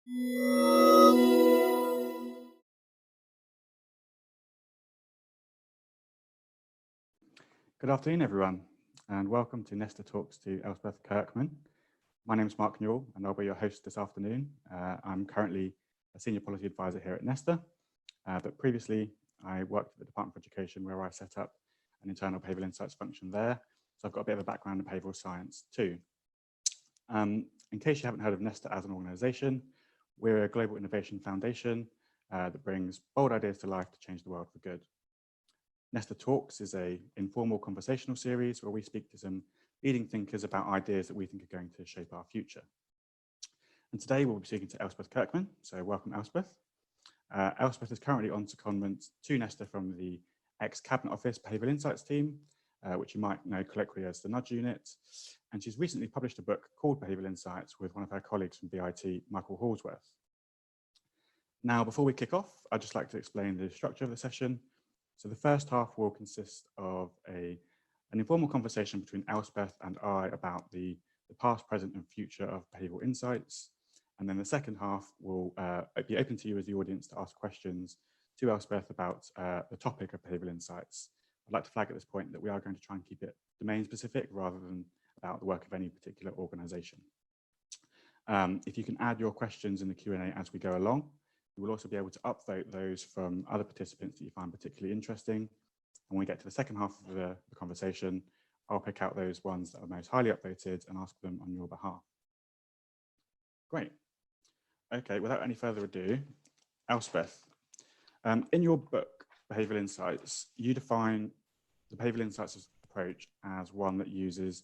Good afternoon, everyone, and welcome to Nesta Talks to Elspeth Kirkman. My name is Mark Newell, and I'll be your host this afternoon. I'm currently a Senior Policy Advisor here at Nesta, but previously I worked at the Department of Education where I set up an internal behavioural insights function there. So I've got a bit of a background in behavioural science too. In case you haven't heard of Nesta as an organisation, we're a global innovation foundation that brings bold ideas to life to change the world for good. Nesta Talks is an informal conversational series where we speak to some leading thinkers about ideas that we think are going to shape our future. And today we'll be speaking to Elspeth Kirkman, so welcome Elspeth. Elspeth is currently on secondment to Nesta from the ex-Cabinet Office Behavioural Insights team, which you might know colloquially as the Nudge Unit. And she's recently published a book called Behavioural Insights with one of her colleagues from BIT, Michael Hallsworth. Now, before we kick off, I'd just like to explain the structure of the session. So the first half will consist of an informal conversation between Elspeth and I about the past, present and future of behavioural insights. And then the second half will be open to you as the audience to ask questions to Elspeth about the topic of behavioural insights. I'd like to flag at this point that we are going to try and keep it domain specific rather than about the work of any particular organisation. If you can add your questions in the Q&A as we go along, you will also be able to upvote those from other participants that you find particularly interesting. And when we get to the second half of the conversation, I'll pick out those ones that are most highly upvoted and ask them on your behalf. Great. Okay, without any further ado, Elspeth, in your book, Behavioural Insights, you define the behavioural insights approach as one that uses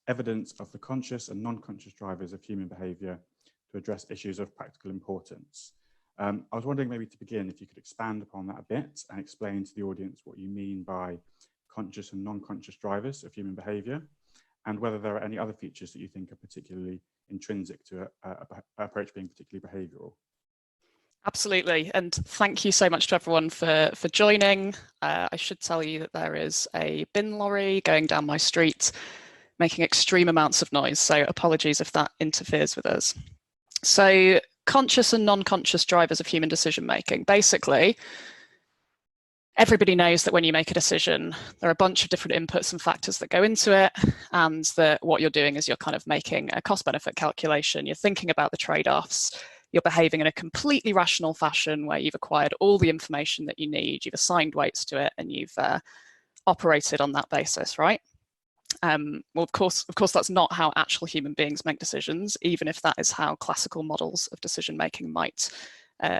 evidence of the conscious and non-conscious drivers of human behaviour to address issues of practical importance. I was wondering maybe to begin if you could expand upon that a bit and explain to the audience what you mean by conscious and non-conscious drivers of human behaviour, and whether there are any other features that you think are particularly intrinsic to an approach being particularly behavioural. Absolutely, and thank you so much to everyone for joining. I should tell you that there is a bin lorry going down my street making extreme amounts of noise, so apologies if that interferes with us. So conscious and non-conscious drivers of human decision making. Basically, everybody knows that when you make a decision, there are a bunch of different inputs and factors that go into it, and that what you're doing is you're kind of making a cost-benefit calculation. You're thinking about the trade-offs. You're behaving in a completely rational fashion where you've acquired all the information that you need, you've assigned weights to it, and you've operated on that basis, right? Well, of course, that's not how actual human beings make decisions, even if that is how classical models of decision making might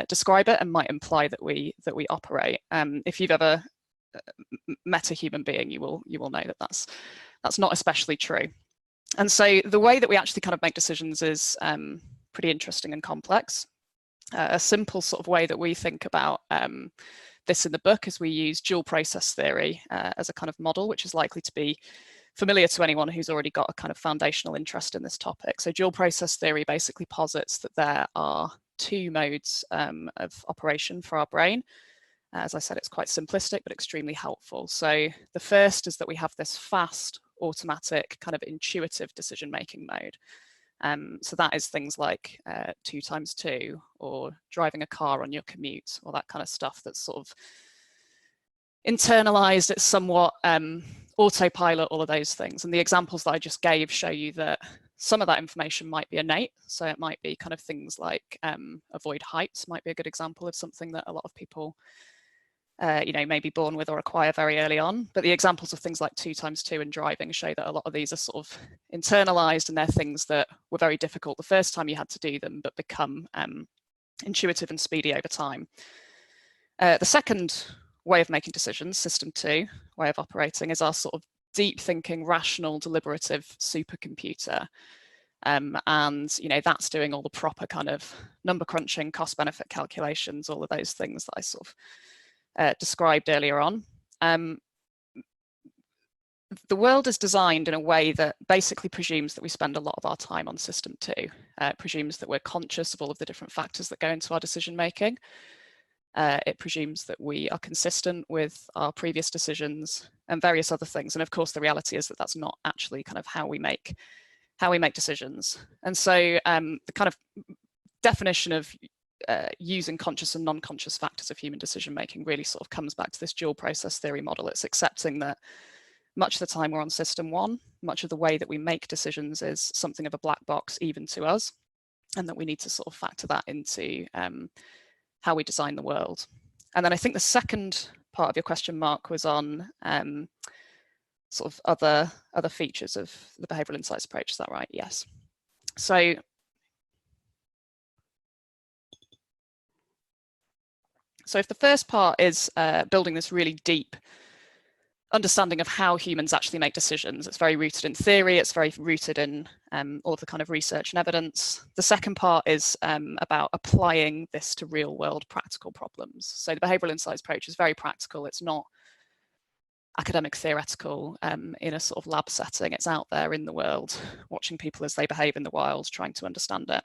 describe it and might imply that we operate. If you've ever met a human being, you will know that that's not especially true. And so the way that we actually kind of make decisions is pretty interesting and complex. A simple sort of way that we think about this in the book is we use dual process theory as a kind of model, which is likely to be familiar to anyone who's already got a kind of foundational interest in this topic. So dual process theory basically posits that there are two modes of operation for our brain. As I said, it's quite simplistic, but extremely helpful. So the first is that we have this fast, automatic, kind of intuitive decision-making mode. So that is things like 2 times 2 or driving a car on your commute, or that kind of stuff that's sort of internalized, it's somewhat autopilot, all of those things. And the examples that I just gave show you that some of that information might be innate. So it might be kind of things like avoid heights might be a good example of something that a lot of people may be born with or acquire very early on. But the examples of things like 2 times 2 and driving show that a lot of these are sort of internalized, and they're things that were very difficult the first time you had to do them, but become intuitive and speedy over time. The second way of making decisions, system 2, way of operating, is our sort of deep thinking, rational, deliberative supercomputer. And that's doing all the proper kind of number crunching, cost benefit calculations, all of those things that I sort of described earlier on. The world is designed in a way that basically presumes that we spend a lot of our time on system 2. It presumes that we're conscious of all of the different factors that go into our decision making. It presumes that we are consistent with our previous decisions and various other things. And of course, the reality is that that's not actually kind of how we make decisions. And so the kind of definition of using conscious and non-conscious factors of human decision making really sort of comes back to this dual process theory model. It's accepting that much of the time we're on system one, much of the way that we make decisions is something of a black box even to us, and that we need to sort of factor that into how we design the world. And then I think the second part of your question, Mark, was on sort of other features of the behavioural insights approach. Is that right? Yes. So if the first part is building this really deep understanding of how humans actually make decisions, it's very rooted in theory, it's very rooted in all of the kind of research and evidence. The second part is about applying this to real world practical problems. So the behavioural insights approach is very practical. It's not academic theoretical in a sort of lab setting. It's out there in the world, watching people as they behave in the wild, trying to understand it.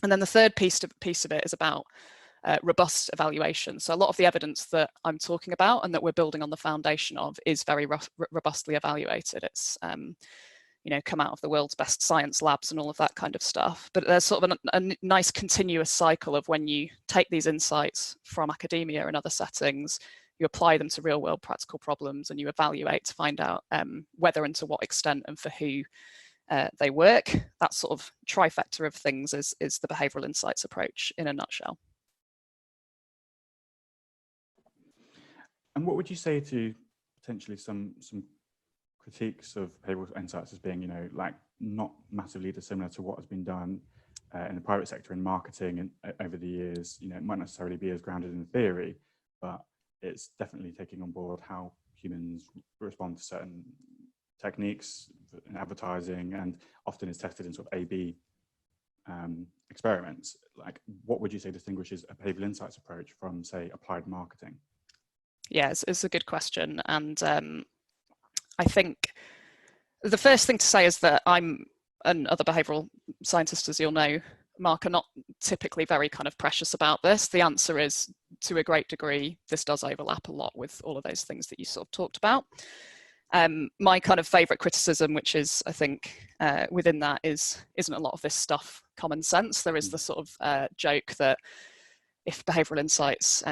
And then the third piece of it is about robust evaluation. So a lot of the evidence that I'm talking about and that we're building on the foundation of is very robustly evaluated. It's come out of the world's best science labs and all of that kind of stuff. But there's sort of a nice continuous cycle of when you take these insights from academia and other settings, you apply them to real world practical problems and you evaluate to find out whether and to what extent and for who they work. That sort of trifecta of things is the behavioural insights approach in a nutshell. And what would you say to potentially some critiques of behavioural insights as being, like not massively dissimilar to what has been done in the private sector in marketing and over the years? It might necessarily be as grounded in theory, but it's definitely taking on board how humans respond to certain techniques in advertising, and often is tested in sort of A/B experiments. Like, what would you say distinguishes a behavioural insights approach from, say, applied marketing? Yeah, it's a good question. And I think the first thing to say is that I'm, and other behavioural scientists, as you'll know, Mark, are not typically very kind of precious about this. The answer is, to a great degree, this does overlap a lot with all of those things that you sort of talked about. My kind of favourite criticism, which is, I think, within that isn't a lot of this stuff common sense. There is the sort of joke that if behavioural insights,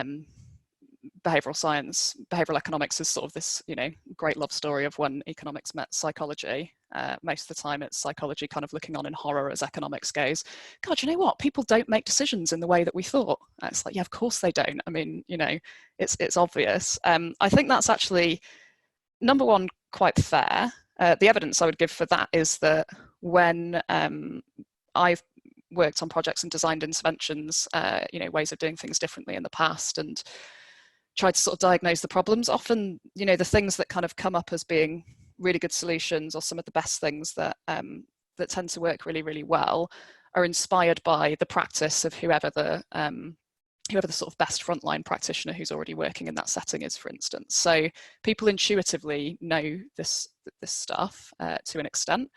behavioural science, behavioural economics is sort of this, great love story of when economics met psychology. Most of the time it's psychology kind of looking on in horror as economics goes, God, you know what? People don't make decisions in the way that we thought. It's like, yeah, of course they don't. I mean, it's obvious. I think that's actually, number one, quite fair. The evidence I would give for that is that when I've worked on projects and designed interventions, ways of doing things differently in the past, and tried to sort of diagnose the problems, often, the things that kind of come up as being really good solutions, or some of the best things that that tend to work really, really well, are inspired by the practice of whoever the sort of best frontline practitioner who's already working in that setting is, for instance. So people intuitively know this stuff to an extent.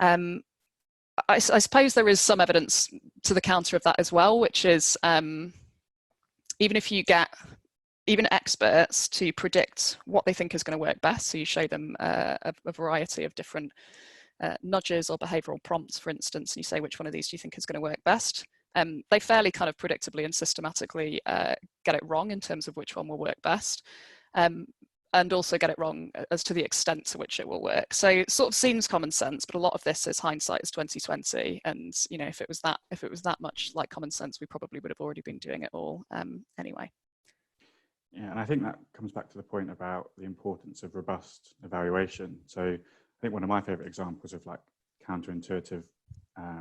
I suppose there is some evidence to the counter of that as well, which is even if you get experts to predict what they think is going to work best, so you show them a variety of different nudges or behavioural prompts, for instance, and you say, which one of these do you think is going to work best? They fairly kind of predictably and systematically get it wrong in terms of which one will work best, and also get it wrong as to the extent to which it will work. So it sort of seems common sense, but a lot of this is hindsight is 2020, and if it was that much like common sense, we probably would have already been doing it all anyway. Yeah, and I think that comes back to the point about the importance of robust evaluation. So I think one of my favourite examples of like counterintuitive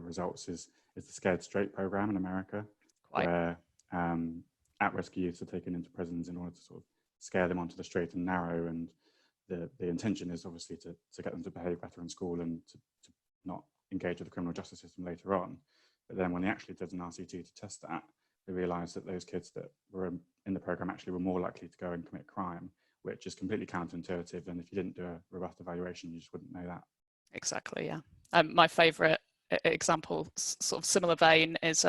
results is the Scared Straight program in America, where at-risk youths are taken into prisons in order to sort of scare them onto the straight and narrow, and the intention is obviously to get them to behave better in school and to not engage with the criminal justice system later on. But then when they actually did an RCT to test that, they realised that those kids that were in the program actually were more likely to go and commit crime, which is completely counterintuitive. And if you didn't do a robust evaluation, you just wouldn't know that. Exactly, yeah. My favourite example, sort of similar vein, is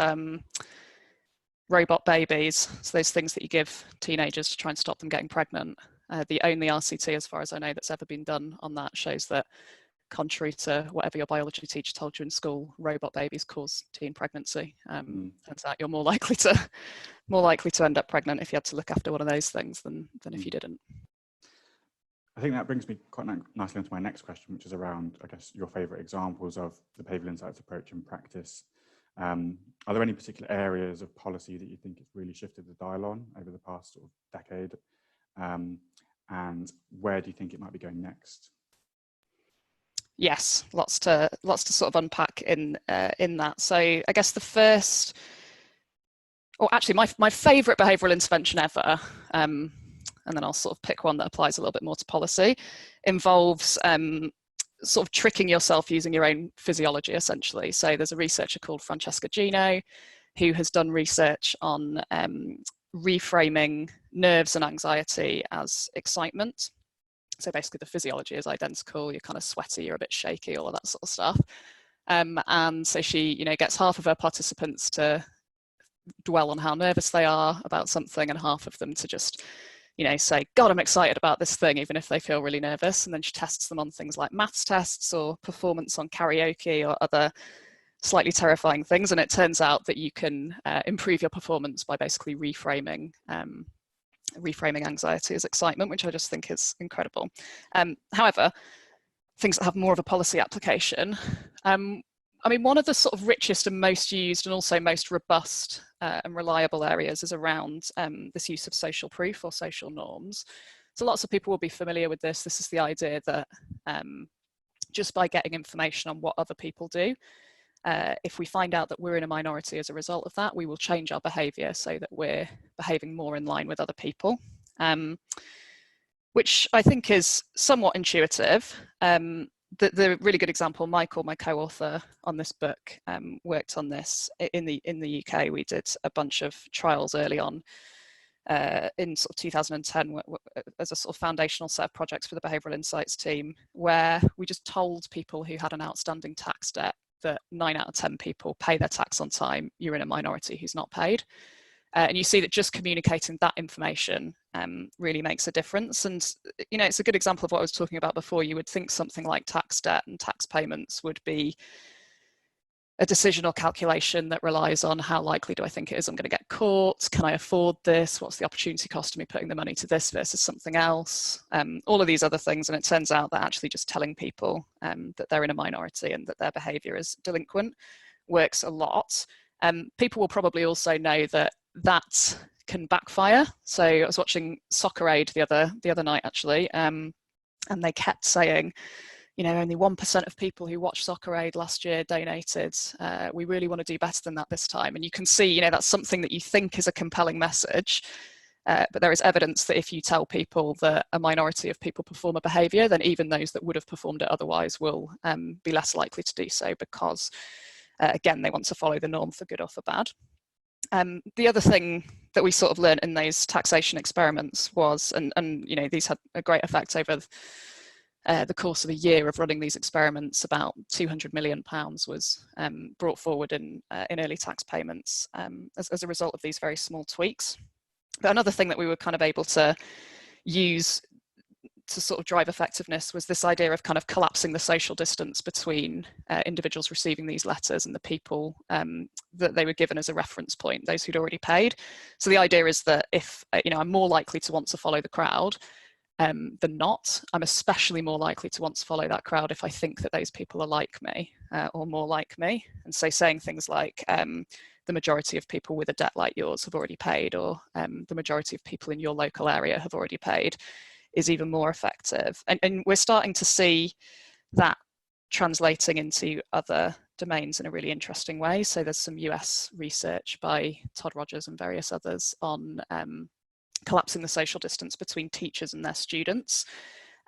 robot babies. So those things that you give teenagers to try and stop them getting pregnant. The only RCT, as far as I know, that's ever been done on that shows that contrary to whatever your biology teacher told you in school, robot babies cause teen pregnancy. Turns out you're more likely to end up pregnant if you had to look after one of those things than if you didn't. I think that brings me quite nicely into my next question, which is around, I guess, your favourite examples of the behavioural insights approach in practice. Are there any particular areas of policy that you think it's really shifted the dial on over the past sort of decade? And where do you think it might be going next? Yes, lots to sort of unpack in that. So I guess the first, or actually my favourite behavioural intervention ever, and then I'll sort of pick one that applies a little bit more to policy, involves sort of tricking yourself using your own physiology, essentially. So there's a researcher called Francesca Gino who has done research on reframing nerves and anxiety as excitement. So basically the physiology is identical, you're kind of sweaty, you're a bit shaky, all of that sort of stuff. And so she, gets half of her participants to dwell on how nervous they are about something, and half of them to just, say, God, I'm excited about this thing, even if they feel really nervous. And then she tests them on things like maths tests or performance on karaoke or other slightly terrifying things. And it turns out that you can improve your performance by basically reframing anxiety as excitement, which I just think is incredible. However, things that have more of a policy application, one of the sort of richest and most used and also most robust and reliable areas is around this use of social proof or social norms. So lots of people will be familiar with this. This is the idea that just by getting information on what other people do, if we find out that we're in a minority as a result of that, we will change our behaviour so that we're behaving more in line with other people, which I think is somewhat intuitive. The really good example, Michael, my co-author on this book, worked on this in the UK. We did a bunch of trials early on in sort of 2010 as a sort of foundational set of projects for the Behavioural Insights team, where we just told people who had an outstanding tax debt that 9 out of 10 people pay their tax on time. You're in a minority who's not paid. And you see that just communicating that information really makes a difference. And, it's a good example of what I was talking about before. You would think something like tax debt and tax payments would be a decision or calculation that relies on how likely do I think it is I'm going to get caught? Can I afford this? What's the opportunity cost of me putting the money to this versus something else? All of these other things. And it turns out that actually just telling people that they're in a minority and that their behaviour is delinquent works a lot. People will probably also know that can backfire. So I was watching Soccer Aid the other night, actually, and they kept saying, only 1% of people who watched Soccer Aid last year donated. We really want to do better than that this time. And you can see, that's something that you think is a compelling message, but there is evidence that if you tell people that a minority of people perform a behaviour, then even those that would have performed it otherwise will be less likely to do so because, again, they want to follow the norm for good or for bad. The other thing that we sort of learned in those taxation experiments was, and these had a great effect over the course of a year of running these experiments, about £200 million was brought forward in early tax payments as a result of these very small tweaks. But another thing that we were kind of able to use to sort of drive effectiveness was this idea of kind of collapsing the social distance between individuals receiving these letters and the people that they were given as a reference point, those who'd already paid. So the idea is that if I'm more likely to want to follow the crowd than not, I'm especially more likely to want to follow that crowd if I think that those people are like me or more like me. And so saying things like the majority of people with a debt like yours have already paid, or the majority of people in your local area have already paid, is even more effective. And we're starting to see that translating into other domains in a really interesting way. So there's some US research by Todd Rogers and various others on collapsing the social distance between teachers and their students,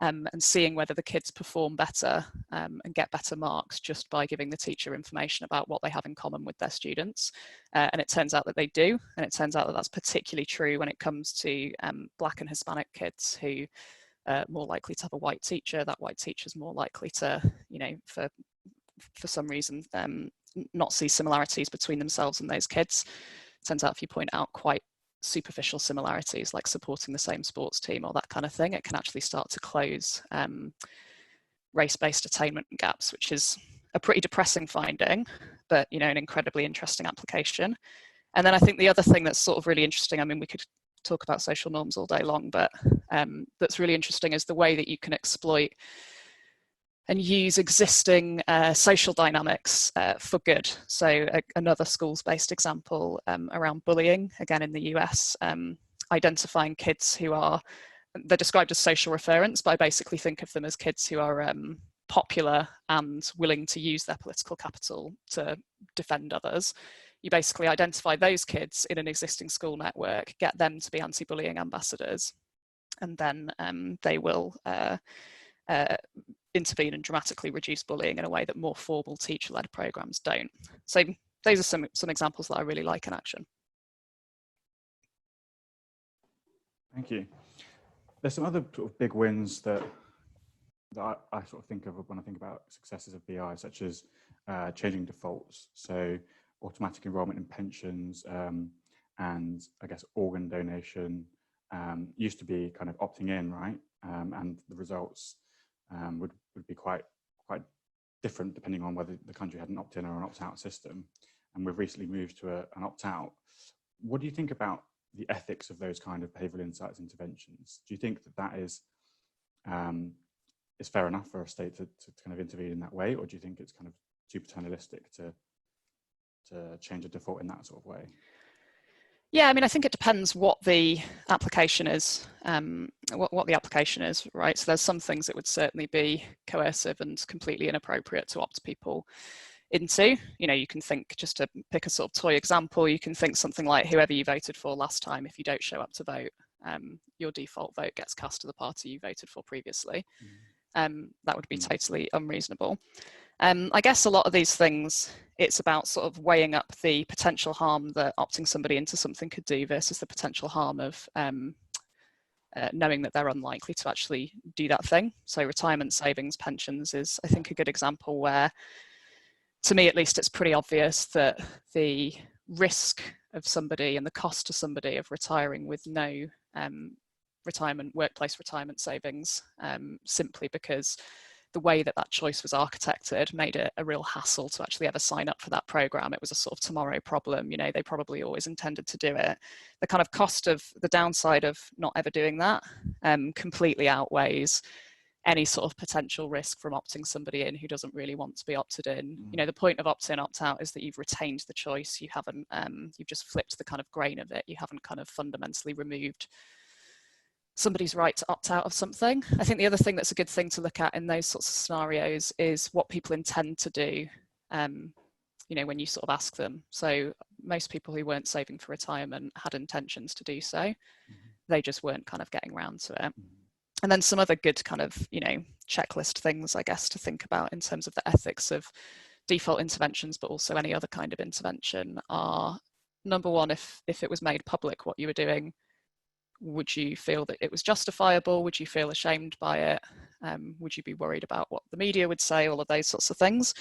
and seeing whether the kids perform better and get better marks just by giving the teacher information about what they have in common with their students. And it turns out that they do. And it turns out that that's particularly true when it comes to Black and Hispanic kids who are more likely to have a white teacher. That white teacher is more likely to, for some reason, not see similarities between themselves and those kids. It turns out if you point out quite superficial similarities like supporting the same sports team or that kind of thing, it can actually start to close race-based attainment gaps, which is a pretty depressing finding, but an incredibly interesting application. And then I think the other thing that's sort of really interesting, I mean, we could talk about social norms all day long, but that's really interesting is the way that you can exploit and use existing social dynamics for good. So another schools-based example around bullying, again in the US, identifying kids who they're described as social referents, but I basically think of them as kids who are popular and willing to use their political capital to defend others. You basically identify those kids in an existing school network, get them to be anti-bullying ambassadors, and then they will intervene and dramatically reduce bullying in a way that more formal teacher-led programs don't. So those are some examples that I really like in action. Thank you. There's some other sort of big wins that I sort of think of when I think about successes of BI, such as changing defaults. So automatic enrollment in pensions and I guess organ donation used to be kind of opting in, right? And the results would be quite different depending on whether the country had an opt-in or an opt-out system. And we've recently moved to an opt-out. What do you think about the ethics of those kind of behavioural insights interventions? Do you think that is fair enough for a state to kind of intervene in that way, or do you think it's kind of too paternalistic to change a default in that sort of way? Yeah, I mean, I think it depends what the application is, what the application is, right? So there's some things that would certainly be coercive and completely inappropriate to opt people into. You can think, just to pick a sort of toy example, you can think something like whoever you voted for last time, if you don't show up to vote, your default vote gets cast to the party you voted for previously. That would be totally unreasonable. I guess a lot of these things, it's about sort of weighing up the potential harm that opting somebody into something could do versus the potential harm of knowing that they're unlikely to actually do that thing. So retirement savings, pensions is, I think, a good example where, to me at least, it's pretty obvious that the risk of somebody and the cost to somebody of retiring with no workplace retirement savings, simply because the way that choice was architected made it a real hassle to actually ever sign up for that program. It was a sort of tomorrow problem. They probably always intended to do it. The kind of cost of the downside of not ever doing that completely outweighs any sort of potential risk from opting somebody in who doesn't really want to be opted in. The point of opt-in, opt-out is that you've retained the choice. You haven't, you've just flipped the kind of grain of it. You haven't kind of fundamentally removed somebody's right to opt out of something. I think the other thing that's a good thing to look at in those sorts of scenarios is what people intend to do, when you sort of ask them. So most people who weren't saving for retirement had intentions to do so. They just weren't kind of getting around to it. And then some other good kind of, checklist things, I guess, to think about in terms of the ethics of default interventions, but also any other kind of intervention are, number one, if it was made public what you were doing, would you feel that it was justifiable? Would you feel ashamed by it? Would you be worried about what the media would say? All of those sorts of things.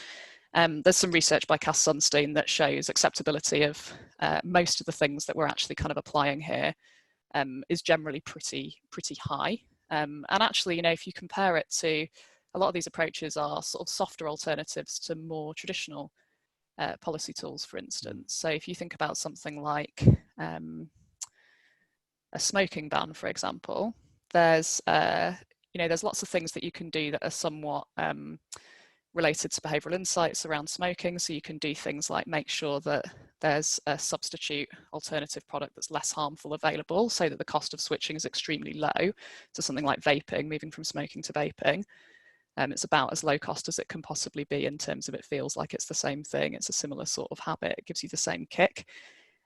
There's some research by Cass Sunstein that shows acceptability of most of the things that we're actually kind of applying here is generally pretty high. And actually, if you compare it to, a lot of these approaches are sort of softer alternatives to more traditional policy tools, for instance. So if you think about something like a smoking ban, for example, there's lots of things that you can do that are somewhat related to behavioural insights around smoking. So you can do things like make sure that there's a substitute alternative product that's less harmful available, so that the cost of switching is extremely low. So something like vaping, moving from smoking to vaping, it's about as low cost as it can possibly be in terms of it feels like it's the same thing. It's a similar sort of habit. It gives you the same kick.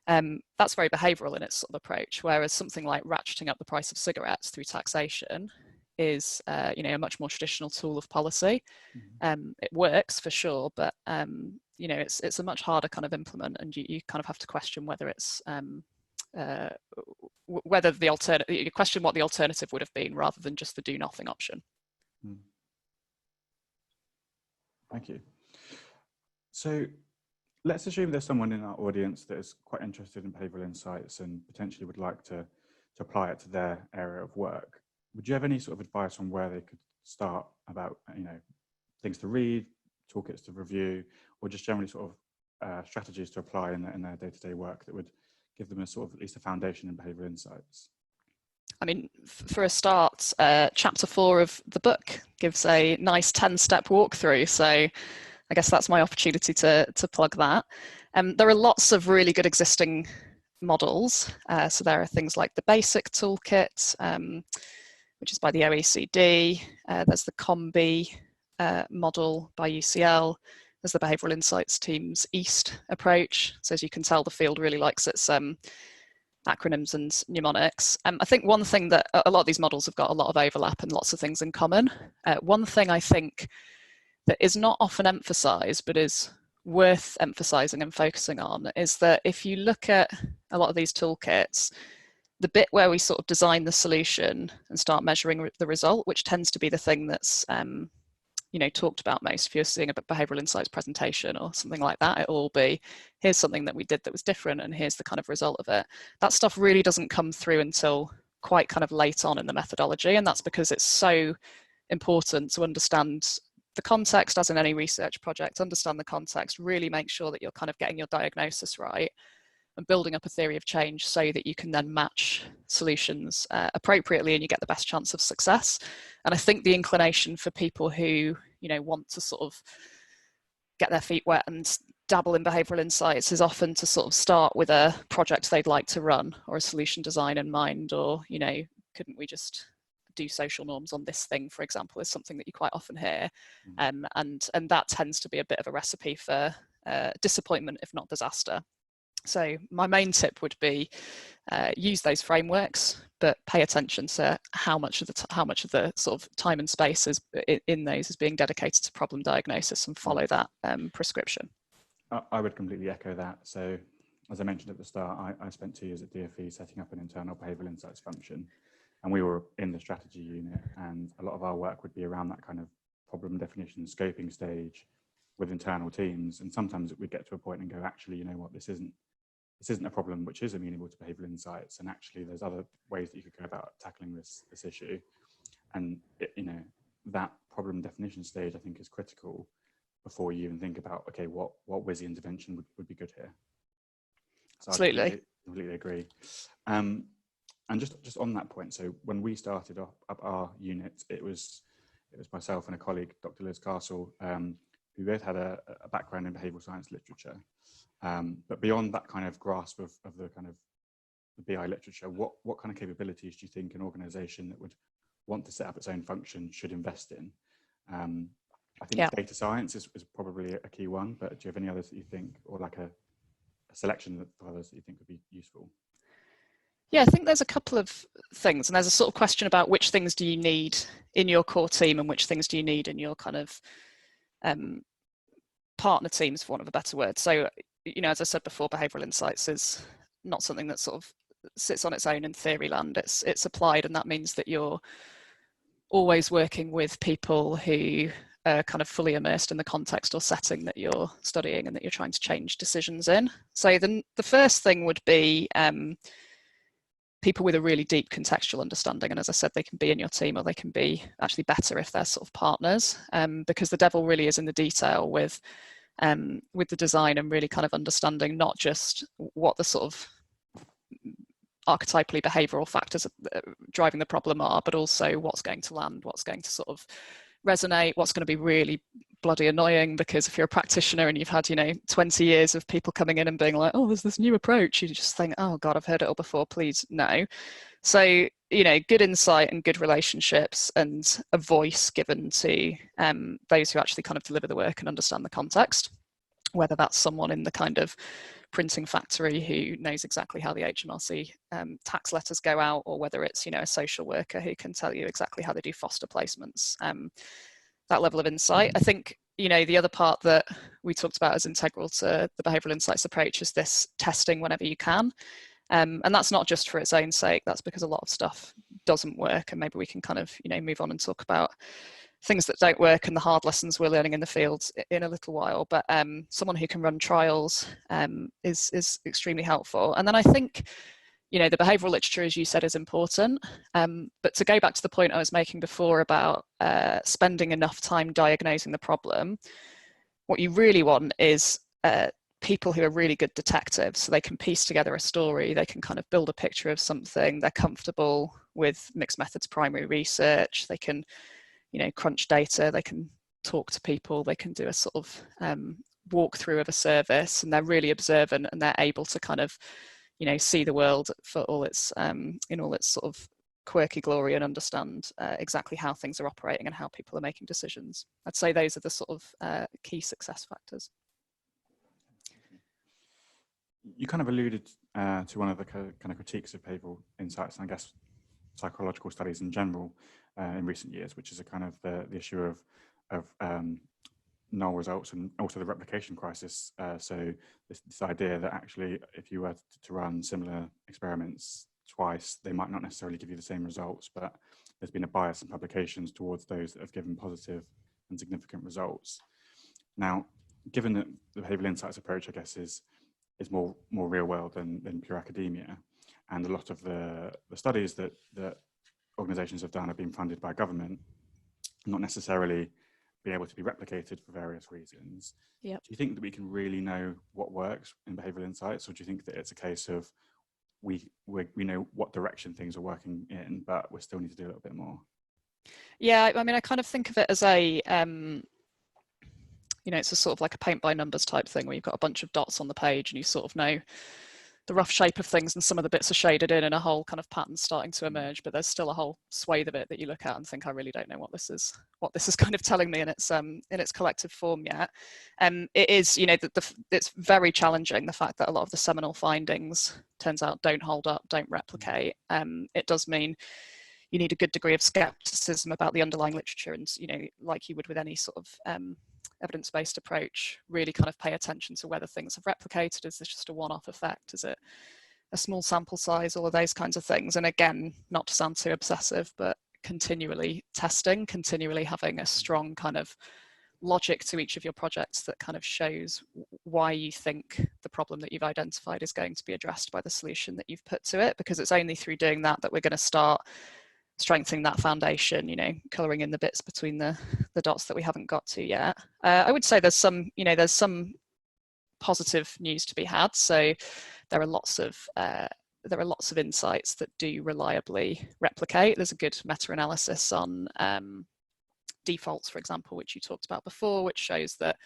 That's very behavioural in its sort of approach, whereas something like ratcheting up the price of cigarettes through taxation is a much more traditional tool of policy. It works for sure, but it's a much harder kind of implement, and you kind of have to question whether it's whether the alternative, you question what the alternative would have been rather than just the do nothing option. Thank you. So let's assume there's someone in our audience that is quite interested in behavioural insights and potentially would like to apply it to their area of work. Would you have any sort of advice on where they could start about, things to read, toolkits to review, or just generally sort of strategies to apply in their day-to-day work that would give them a sort of at least a foundation in behavioural insights? I mean, for a start, chapter 4 of the book gives a nice 10-step walkthrough. So I guess that's my opportunity to plug that. There are lots of really good existing models. So there are things like the BASIC toolkit, which is by the OECD. There's the COMBI model by UCL. There's the Behavioural Insights team's EAST approach. So as you can tell, the field really likes its acronyms and mnemonics. I think one thing that a lot of these models have got a lot of overlap and lots of things in common. One thing I think that is not often emphasised but is worth emphasising and focusing on is that if you look at a lot of these toolkits, the bit where we sort of design the solution and start measuring the result, which tends to be the thing that's talked about most. If you're seeing a behavioural insights presentation or something like that, it'll all be, here's something that we did that was different and here's the kind of result of it. That stuff really doesn't come through until quite kind of late on in the methodology, and that's because it's so important to understand the context, as in any research project, understand the context, really make sure that you're kind of getting your diagnosis right and building up a theory of change so that you can then match solutions appropriately and you get the best chance of success. And I think the inclination for people who, want to sort of get their feet wet and dabble in behavioural insights is often to sort of start with a project they'd like to run or a solution design in mind, or, couldn't we just do social norms on this thing, for example, is something that you quite often hear. And that tends to be a bit of a recipe for disappointment, if not disaster. So my main tip would be use those frameworks, but pay attention to how much of the sort of time and space is in those is being dedicated to problem diagnosis, and follow that prescription. I would completely echo that. So as I mentioned at the start, I spent 2 years at DfE setting up an internal behavioural insights function, and we were in the strategy unit, and a lot of our work would be around that kind of problem definition scoping stage with internal teams. And sometimes we'd get to a point and go, actually, you know what, this isn't a problem which is amenable to behavioural insights, and actually there's other ways that you could go about tackling this issue. And that problem definition stage, I think, is critical before you even think about, okay, what WYSI intervention would be good here. So absolutely, I completely agree. And just on that point, so when we started up our unit, it was myself and a colleague, Dr. Liz Castle, who both had a background in behavioural science literature. But beyond that kind of grasp of the kind of the BI literature, what kind of capabilities do you think an organisation that would want to set up its own function should invest in? I think data science is probably a key one, but do you have any others that you think, or like a selection of others that you think would be useful? Yeah, I think there's a couple of things, and there's a sort of question about which things do you need in your core team and which things do you need in your kind of partner teams, for want of a better word. So, as I said before, behavioural insights is not something that sort of sits on its own in theory land. It's applied, and that means that you're always working with people who are kind of fully immersed in the context or setting that you're studying and that you're trying to change decisions in. So the first thing would be people with a really deep contextual understanding. And as I said, they can be in your team, or they can be actually better if they're sort of partners, because the devil really is in the detail with the design, and really kind of understanding not just what the sort of archetypally behavioural factors driving the problem are, but also what's going to land, what's going to sort of resonate, what's going to be really bloody annoying, because if you're a practitioner and you've had 20 years of people coming in and being like, oh, there's this new approach, you just think, oh god, I've heard it all before, please no. So good insight and good relationships and a voice given to those who actually kind of deliver the work and understand the context, whether that's someone in the kind of printing factory who knows exactly how the HMRC tax letters go out, or whether it's a social worker who can tell you exactly how they do foster placements. That level of insight. I think the other part that we talked about as integral to the behavioural insights approach is this testing whenever you can, and that's not just for its own sake. That's because a lot of stuff doesn't work, and maybe we can kind of move on and talk about things that don't work and the hard lessons we're learning in the field in a little while. But someone who can run trials is extremely helpful. And then I think the behavioural literature, as you said, is important. But to go back to the point I was making before about spending enough time diagnosing the problem, what you really want is people who are really good detectives. So they can piece together a story, they can kind of build a picture of something, they're comfortable with mixed methods primary research, they can, crunch data, they can talk to people, they can do a sort of walkthrough of a service, and they're really observant, and they're able to kind of, see the world for all its in all its sort of quirky glory and understand exactly how things are operating and how people are making decisions. I'd say those are the sort of key success factors. You kind of alluded to one of the kind of critiques of behavioural insights, and I guess psychological studies in general in recent years, which is a kind of the issue of null results and also the replication crisis. So this idea that actually, if you were to run similar experiments twice, they might not necessarily give you the same results, but there's been a bias in publications towards those that have given positive and significant results. Now, given that the behavioural insights approach, I guess, is more real world than pure academia, and a lot of the studies that organisations have done have been funded by government, not necessarily be able to be replicated for various reasons. Yep. Do you think that we can really know what works in behavioural insights, or do you think that it's a case of we know what direction things are working in, but we still need to do a little bit more? Yeah, I mean, I kind of think of it as a it's a sort of like a paint by numbers type thing, where you've got a bunch of dots on the page and you sort of know the rough shape of things, and some of the bits are shaded in and a whole kind of pattern starting to emerge, but there's still a whole swathe of it that you look at and think, I really don't know what this is kind of telling me in its collective form yet. It is, it's very challenging, the fact that a lot of the seminal findings turns out don't hold up, don't replicate. It does mean you need a good degree of skepticism about the underlying literature, and like you would with any sort of evidence-based approach, really kind of pay attention to whether things have replicated. Is this just a one-off effect? Is it a small sample size? All of those kinds of things. And again, not to sound too obsessive, but continually testing, continually having a strong kind of logic to each of your projects that kind of shows why you think the problem that you've identified is going to be addressed by the solution that you've put to it, because it's only through doing that that we're going to start strengthening that foundation, colouring in the bits between the dots that we haven't got to yet. I would say there's some positive news to be had. So there are lots of insights that do reliably replicate. There's a good meta-analysis on defaults, for example, which you talked about before, which shows that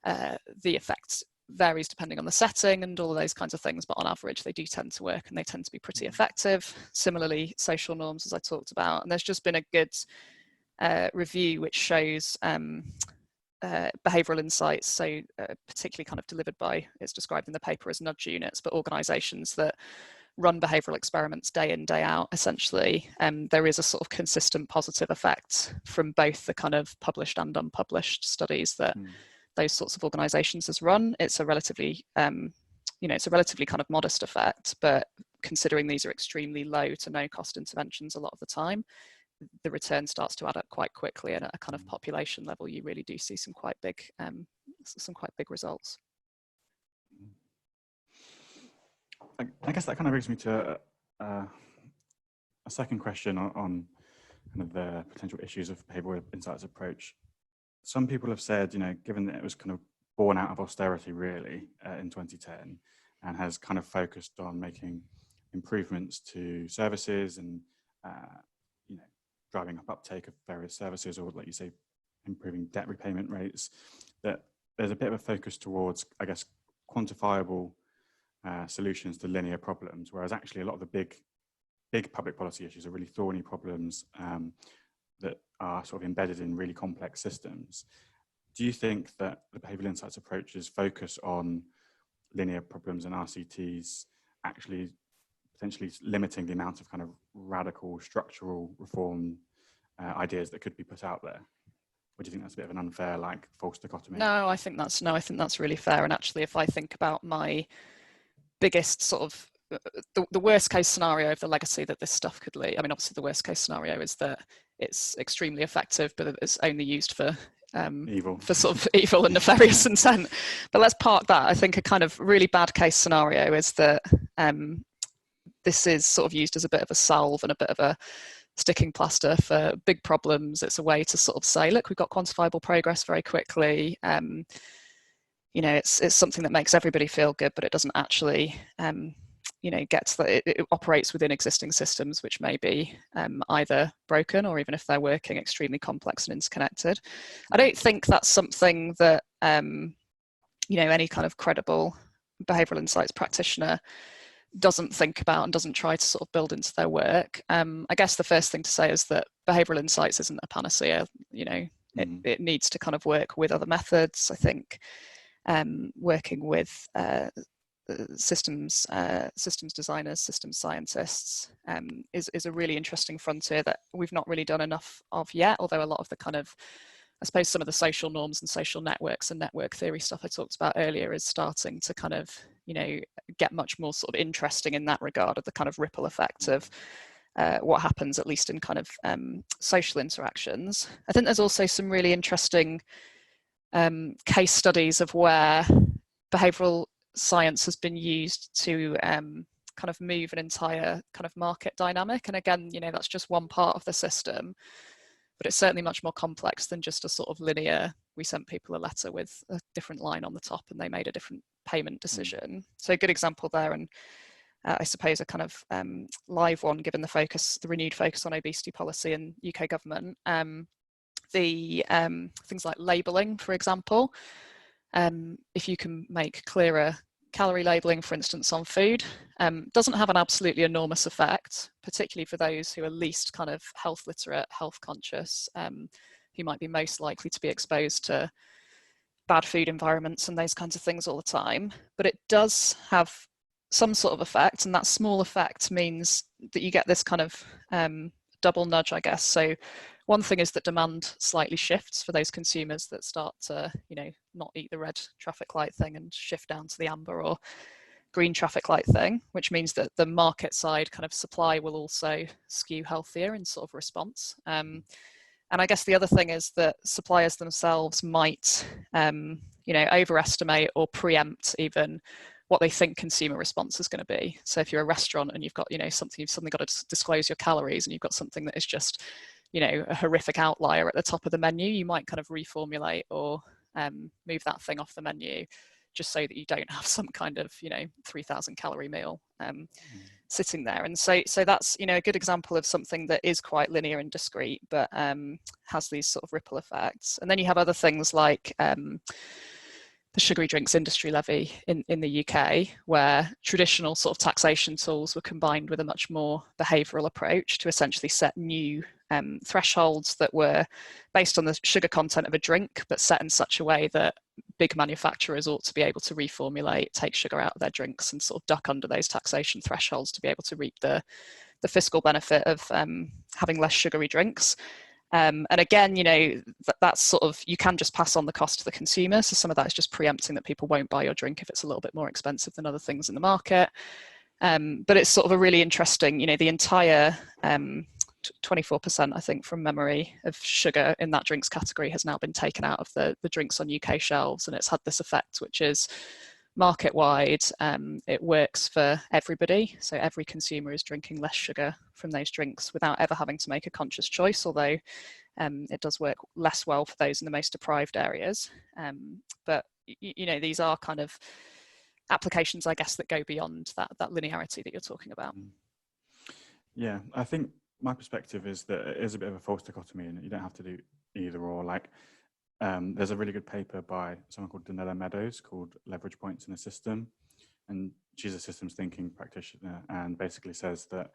the effects varies depending on the setting and all of those kinds of things, but on average they do tend to work and they tend to be pretty effective. Similarly, social norms, as I talked about, and there's just been a good review which shows behavioural insights, so particularly kind of delivered by, it's described in the paper as nudge units, but organisations that run behavioural experiments day in, day out, essentially, there is a sort of consistent positive effect from both the kind of published and unpublished studies that those sorts of organisations has run. It's a relatively, it's a relatively kind of modest effect, but considering these are extremely low to no cost interventions a lot of the time, the return starts to add up quite quickly, and at a kind of population level, you really do see some quite big results. I guess that kind of brings me to a second question on kind of the potential issues of behavioural insights approach. Some people have said, given that it was kind of born out of austerity really in 2010, and has kind of focused on making improvements to services and driving up uptake of various services, or like you say, improving debt repayment rates, that there's a bit of a focus towards, I guess, quantifiable solutions to linear problems, whereas actually a lot of the big public policy issues are really thorny problems that are sort of embedded in really complex systems. Do you think that the behavioural insights approaches focus on linear problems and RCTs actually potentially limiting the amount of kind of radical structural reform ideas that could be put out there? Or do you think that's a bit of an unfair, like, false dichotomy? No, I think that's really fair. And actually, if I think about my biggest sort of the worst case scenario of the legacy that this stuff could leave, I mean, obviously the worst case scenario is that it's extremely effective, but it's only used for evil, for sort of evil and nefarious intent. But let's park that. I think a kind of really bad case scenario is that this is sort of used as a bit of a salve and a bit of a sticking plaster for big problems. It's a way to sort of say, look, we've got quantifiable progress very quickly. You know, it's something that makes everybody feel good, but it doesn't actually, you know, it operates within existing systems, which may be either broken or, even if they're working, extremely complex and interconnected. I don't think that's something that, you know, any kind of credible behavioural insights practitioner doesn't think about and doesn't try to sort of build into their work. I guess the first thing to say is that behavioural insights isn't a panacea. You know, it needs to kind of work with other methods. I think working with systems designers, systems scientists is a really interesting frontier that we've not really done enough of yet, although a lot of the kind of, I suppose, some of the social norms and social networks and network theory stuff I talked about earlier is starting to kind of, you know, get much more sort of interesting in that regard, of the kind of ripple effect of what happens, at least in kind of social interactions. I think there's also some really interesting case studies of where behavioural science has been used to kind of move an entire kind of market dynamic. And again, you know, that's just one part of the system, but it's certainly much more complex than just a sort of linear, we sent people a letter with a different line on the top and they made a different payment decision. So a good example there, and I suppose a kind of live one, given the renewed focus on obesity policy in UK government. The things like labelling, for example. If you can make clearer calorie labelling, for instance, on food, doesn't have an absolutely enormous effect, particularly for those who are least kind of health literate, health conscious, who might be most likely to be exposed to bad food environments and those kinds of things all the time. But it does have some sort of effect, and that small effect means that you get this kind of double nudge, I guess. So one thing is that demand slightly shifts for those consumers that start to, you know, not eat the red traffic light thing and shift down to the amber or green traffic light thing, which means that the market side kind of supply will also skew healthier in sort of response. And I guess the other thing is that suppliers themselves might, you know, overestimate or preempt even what they think consumer response is going to be. So if you're a restaurant and you've got, you know, you've suddenly got to disclose your calories, and you've got something that is just, you know, a horrific outlier at the top of the menu, you might kind of reformulate or move that thing off the menu, just so that you don't have some kind of, you know, 3,000 calorie meal sitting there. And so that's, you know, a good example of something that is quite linear and discrete, but has these sort of ripple effects. And then you have other things like the sugary drinks industry levy in the UK, where traditional sort of taxation tools were combined with a much more behavioural approach to essentially set new thresholds that were based on the sugar content of a drink, but set in such a way that big manufacturers ought to be able to reformulate, take sugar out of their drinks, and sort of duck under those taxation thresholds to be able to reap the fiscal benefit of having less sugary drinks. And again, you know, that's sort of, you can just pass on the cost to the consumer. So some of that is just preempting that people won't buy your drink if it's a little bit more expensive than other things in the market. But it's sort of a really interesting, you know, the entire 24%, I think, from memory, of sugar in that drinks category has now been taken out of the drinks on UK shelves. And it's had this effect, which is market-wide, it works for everybody. So every consumer is drinking less sugar from those drinks without ever having to make a conscious choice, although it does work less well for those in the most deprived areas. But, you know, these are kind of applications, I guess, that go beyond that linearity that you're talking about. Yeah, I think my perspective is that it is a bit of a false dichotomy, and you don't have to do either or. Like, there's a really good paper by someone called Donella Meadows called Leverage Points in a System. And she's a systems thinking practitioner, and basically says that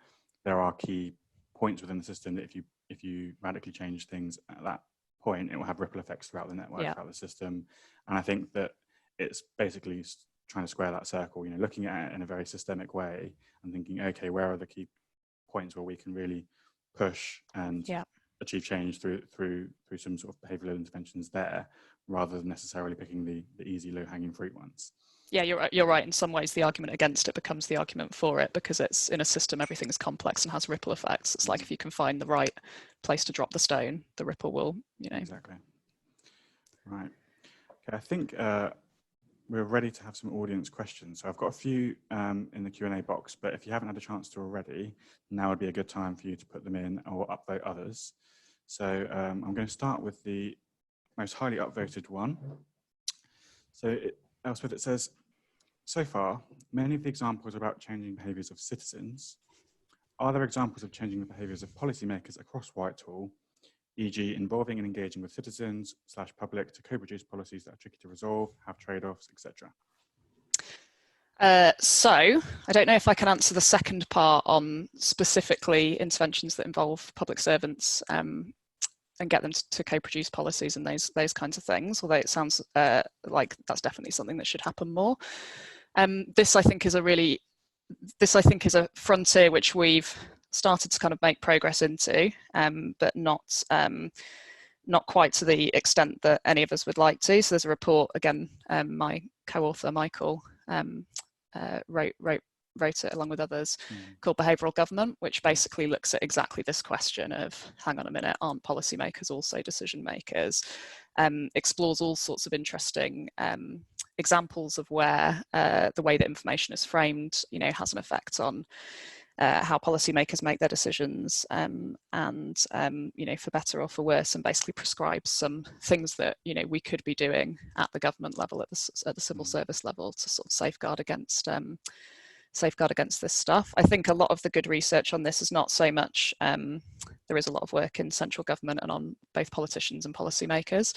there are key points within the system that if you radically change things at that point, it will have ripple effects throughout the network, throughout the system. And I think that it's basically trying to square that circle, you know, looking at it in a very systemic way and thinking, okay, where are the key points where we can really push and achieve change through some sort of behavioural interventions there, rather than necessarily picking the easy low-hanging fruit ones. Yeah, you're right. In some ways, the argument against it becomes the argument for it, because it's in a system, everything is complex and has ripple effects. It's like if you can find the right place to drop the stone, the ripple will, you know. Exactly. Right. Okay, I think we're ready to have some audience questions. So I've got a few in the Q&A box, but if you haven't had a chance to already, now would be a good time for you to put them in or upvote others. So I'm going to start with the most highly upvoted one. So Elspeth, it says, so far, many of the examples are about changing behaviours of citizens. Are there examples of changing the behaviours of policymakers across Whitehall, e.g. involving and engaging with citizens / public to co-produce policies that are tricky to resolve, have trade-offs, etc.? So I don't know if I can answer the second part on specifically interventions that involve public servants and get them to co-produce policies and those kinds of things, although it sounds like that's definitely something that should happen more. This I think is a frontier which we've started to kind of make progress into, but not quite to the extent that any of us would like to. So there's a report, again, my co-author Michael wrote it along with others, called Behavioural Government, which basically looks at exactly this question of, hang on a minute, aren't policymakers also decision makers? Explores all sorts of interesting examples of where the way that information is framed, has an effect on how policymakers make their decisions, and for better or for worse, and basically prescribes some things that we could be doing at the government level, at the civil service level, to sort of safeguard against this stuff. I think a lot of the good research on this is not so much, there is a lot of work in central government and on both politicians and policymakers,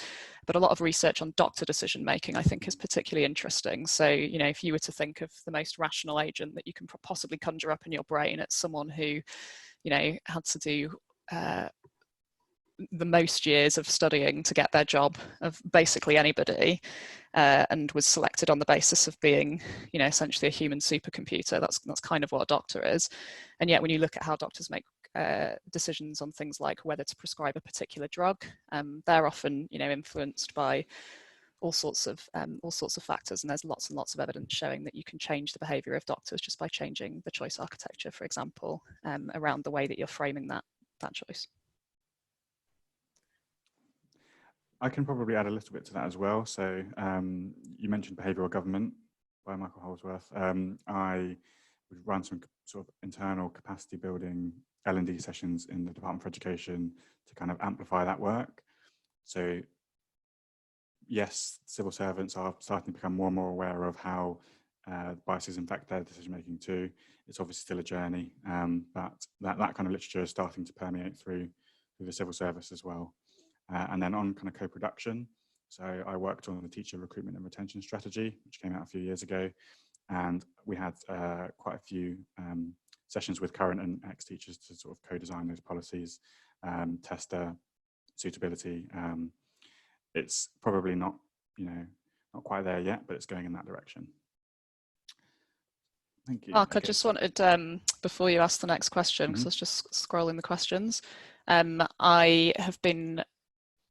but a lot of research on doctor decision making I think is particularly interesting. So, if you were to think of the most rational agent that you can possibly conjure up in your brain, it's someone who, had to do the most years of studying to get their job of basically anybody, and was selected on the basis of being, essentially a human supercomputer. That's kind of what a doctor is. And yet when you look at how doctors make decisions on things like whether to prescribe a particular drug, they're often, influenced by all sorts of factors, and there's lots and lots of evidence showing that you can change the behaviour of doctors just by changing the choice architecture, for example, around the way that you're framing that choice. I can probably add a little bit to that as well. So you mentioned Behavioural Government by Michael Holsworth. I would run some sort of internal capacity building L&D sessions in the Department for Education to kind of amplify that work. So yes, civil servants are starting to become more and more aware of how biases infect their decision making too. It's obviously still a journey, but that kind of literature is starting to permeate through the civil service as well. And then on kind of co-production, so I worked on the teacher recruitment and retention strategy, which came out a few years ago, and we had quite a few sessions with current and ex-teachers to sort of co-design those policies, test their suitability. It's probably not quite there yet, but it's going in that direction. Thank you. Mark, I just wanted, before you ask the next question, because I was just scrolling the questions, I have been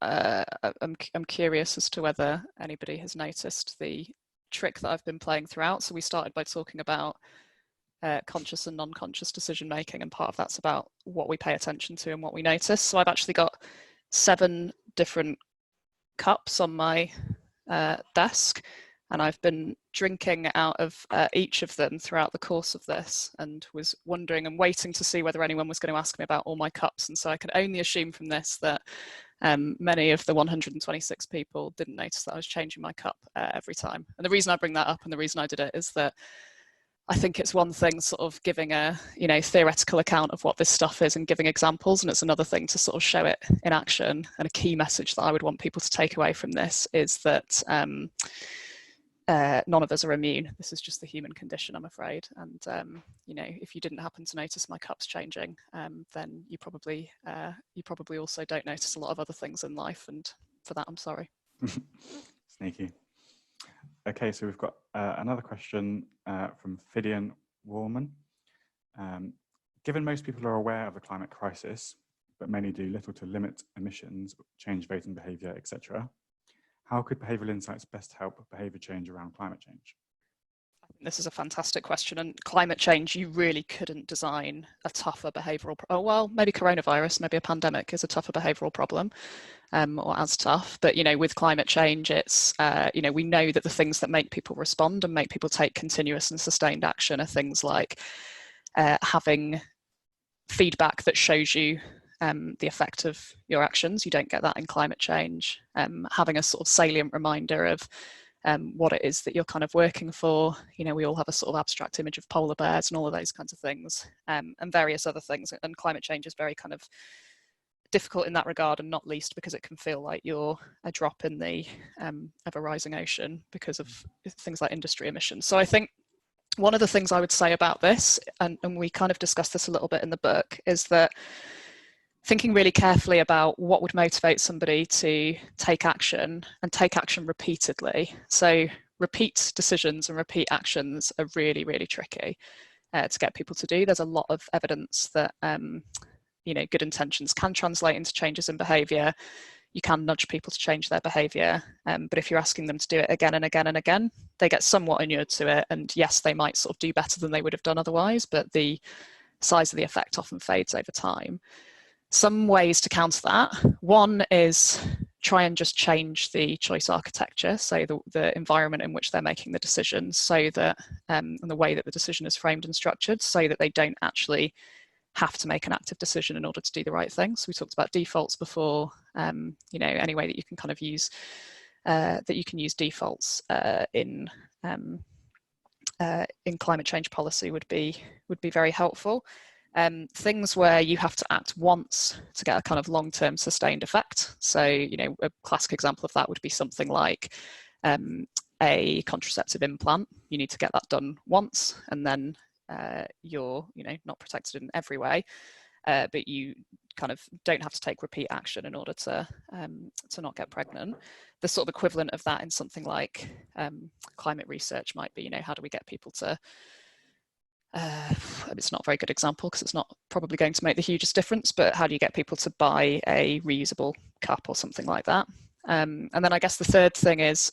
I'm curious as to whether anybody has noticed the trick that I've been playing throughout. So we started by talking about conscious and non-conscious decision making, and part of that's about what we pay attention to and what we notice. So I've actually got 7 different cups on my desk, and I've been drinking out of each of them throughout the course of this, and was wondering and waiting to see whether anyone was going to ask me about all my cups. And so I can only assume from this that many of the 126 people didn't notice that I was changing my cup every time. And the reason I bring that up and the reason I did it is that I think it's one thing sort of giving a theoretical account of what this stuff is and giving examples, and it's another thing to sort of show it in action. And a key message that I would want people to take away from this is that none of us are immune. This is just the human condition, I'm afraid. And if you didn't happen to notice my cups changing, then you probably also don't notice a lot of other things in life. And for that, I'm sorry. Sneaky. Okay, so we've got another question from Fidian Warman. Given most people are aware of the climate crisis, but many do little to limit emissions, change voting behaviour, etc., how could behavioural insights best help behaviour change around climate change? This is a fantastic question, and climate change, you really couldn't design a tougher behavioural, well, maybe coronavirus, maybe a pandemic is a tougher behavioural problem, or as tough, but with climate change, it's, we know that the things that make people respond and make people take continuous and sustained action are things like having feedback that shows you the effect of your actions. You don't get that in climate change. Having a sort of salient reminder of what it is that you're kind of working for. We all have a sort of abstract image of polar bears and all of those kinds of things, and various other things. And climate change is very kind of difficult in that regard, and not least because it can feel like you're a drop in the ever rising ocean because of things like industry emissions. So I think one of the things I would say about this, and we kind of discussed this a little bit in the book, is that thinking really carefully about what would motivate somebody to take action and take action repeatedly. So repeat decisions and repeat actions are really, really tricky to get people to do. There's a lot of evidence that good intentions can translate into changes in behaviour. You can nudge people to change their behaviour, but if you're asking them to do it again and again and again, they get somewhat inured to it. And yes, they might sort of do better than they would have done otherwise, but the size of the effect often fades over time. Some ways to counter that. One is try and just change the choice architecture, so the environment in which they're making the decisions, so that and the way that the decision is framed and structured, so that they don't actually have to make an active decision in order to do the right thing. So we talked about defaults before. Any way that you can kind of use defaults in climate change policy would be very helpful. Things where you have to act once to get a kind of long-term sustained effect. So, a classic example of that would be something like a contraceptive implant. You need to get that done once, and then you're, not protected in every way, but you kind of don't have to take repeat action in order to not get pregnant. The sort of equivalent of that in something like climate research might be, how do we get people to it's not a very good example because it's not probably going to make the hugest difference, but how do you get people to buy a reusable cup or something like that? And then I guess the third thing is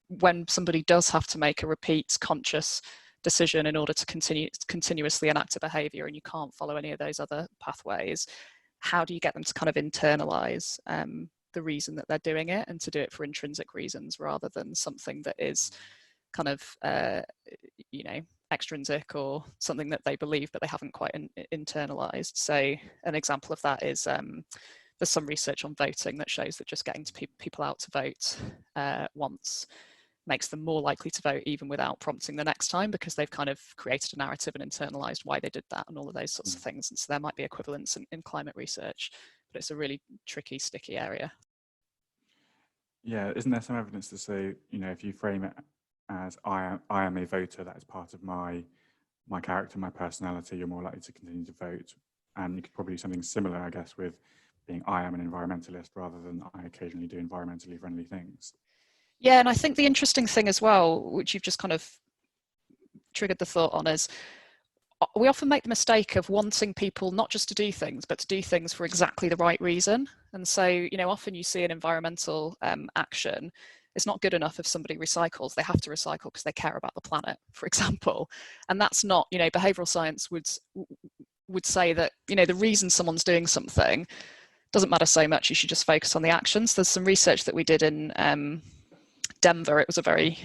when somebody does have to make a repeat conscious decision in order to continuously enact a behaviour, and you can't follow any of those other pathways, how do you get them to kind of internalise the reason that they're doing it, and to do it for intrinsic reasons rather than something that is kind of extrinsic or something that they believe but they haven't quite internalized. So an example of that is there's some research on voting that shows that just getting people out to vote once makes them more likely to vote even without prompting the next time, because they've kind of created a narrative and internalized why they did that and all of those sorts of things. And so there might be equivalents in climate research, but it's a really tricky, sticky area. Yeah, isn't there some evidence to say, if you frame it as I am a voter, that is part of my character, my personality, you're more likely to continue to vote. And you could probably do something similar, I guess, with being I am an environmentalist rather than I occasionally do environmentally friendly things. Yeah, and I think the interesting thing as well, which you've just kind of triggered the thought on, is we often make the mistake of wanting people not just to do things, but to do things for exactly the right reason. And so, often you see an environmental action. It's not good enough if somebody recycles. They have to recycle because they care about the planet, for example. And that's not, behavioural science would say that, the reason someone's doing something doesn't matter so much. You should just focus on the actions. There's some research that we did in Denver. It was a very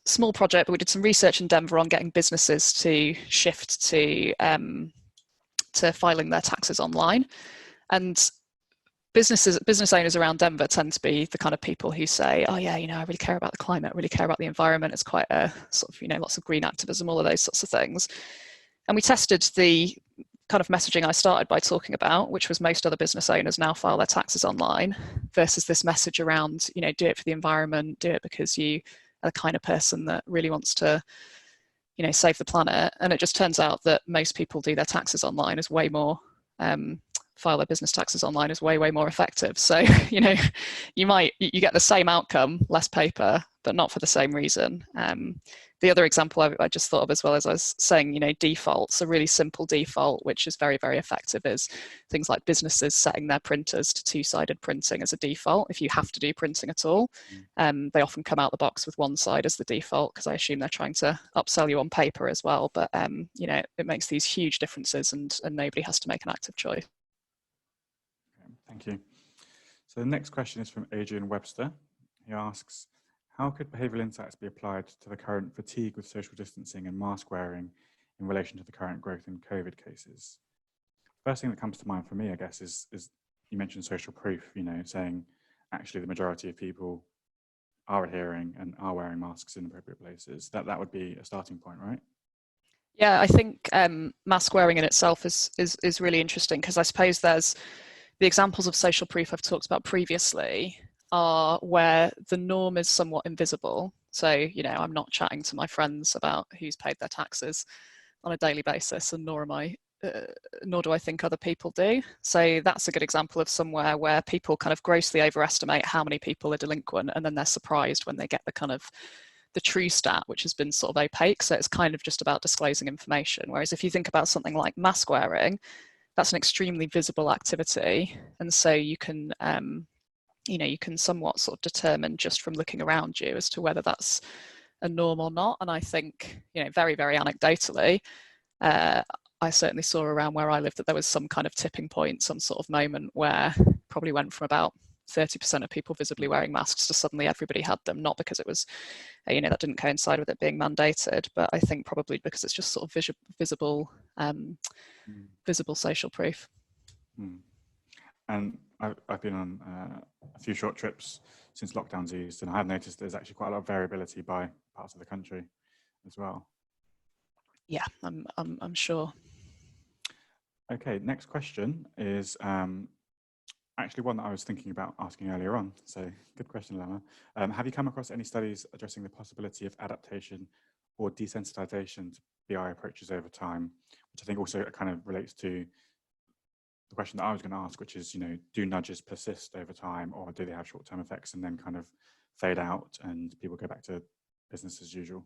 small project, but we did some research in Denver on getting businesses to shift to filing their taxes online. And business owners around Denver tend to be the kind of people who say, oh yeah, I really care about the climate, really care about the environment. It's quite a sort of, lots of green activism, all of those sorts of things. And we tested the kind of messaging I started by talking about, which was most other business owners now file their taxes online, versus this message around, do it for the environment, do it because you are the kind of person that really wants to, save the planet. And it just turns out that most people do their taxes online is way more file their business taxes online is way more effective. So you know, you get the same outcome, less paper, but not for the same reason. The other example I just thought of, as well as I was saying, you know, defaults, a really simple default which is very effective, is things like businesses setting their printers to two-sided printing as a default. If you have to do printing at all, they often come out the box with one side as the default, because I assume they're trying to upsell you on paper as well. But you know, it makes these huge differences, and nobody has to make an active choice. Thank you. So the next question is from Adrian Webster. He asks, how could behavioural insights be applied to the current fatigue with social distancing and mask wearing in relation to the current growth in COVID cases? First thing that comes to mind for me, I guess, is you mentioned social proof, you know, saying actually the majority of people are adhering and are wearing masks in appropriate places. That would be a starting point, right? Yeah, I think mask wearing in itself is really interesting, because I suppose there's the examples of social proof I've talked about previously are where the norm is somewhat invisible. So, you know, I'm not chatting to my friends about who's paid their taxes on a daily basis, and nor do I think other people do. So that's a good example of somewhere where people kind of grossly overestimate how many people are delinquent, and then they're surprised when they get the true stat, which has been sort of opaque. So it's kind of just about disclosing information. Whereas if you think about something like mask wearing, that's an extremely visible activity, and so you can you know, you can somewhat sort of determine just from looking around you as to whether that's a norm or not. And I think, you know, very anecdotally, I certainly saw around where I lived that there was some kind of tipping point, some sort of moment where probably went from about 30% of people visibly wearing masks to suddenly everybody had them, not because it was, you know, that didn't coincide with it being mandated, but I think probably because it's just sort of visible social proof. And I've been on a few short trips since lockdown's eased, and I have noticed there's actually quite a lot of variability by parts of the country as well. Yeah, I'm sure. Okay, next question is actually one that I was thinking about asking earlier on. So good question, Lemma. Have you come across any studies addressing the possibility of adaptation or desensitization to BI approaches over time, which I think also kind of relates to the question that I was going to ask, which is, you know, do nudges persist over time, or do they have short-term effects and then kind of fade out and people go back to business as usual?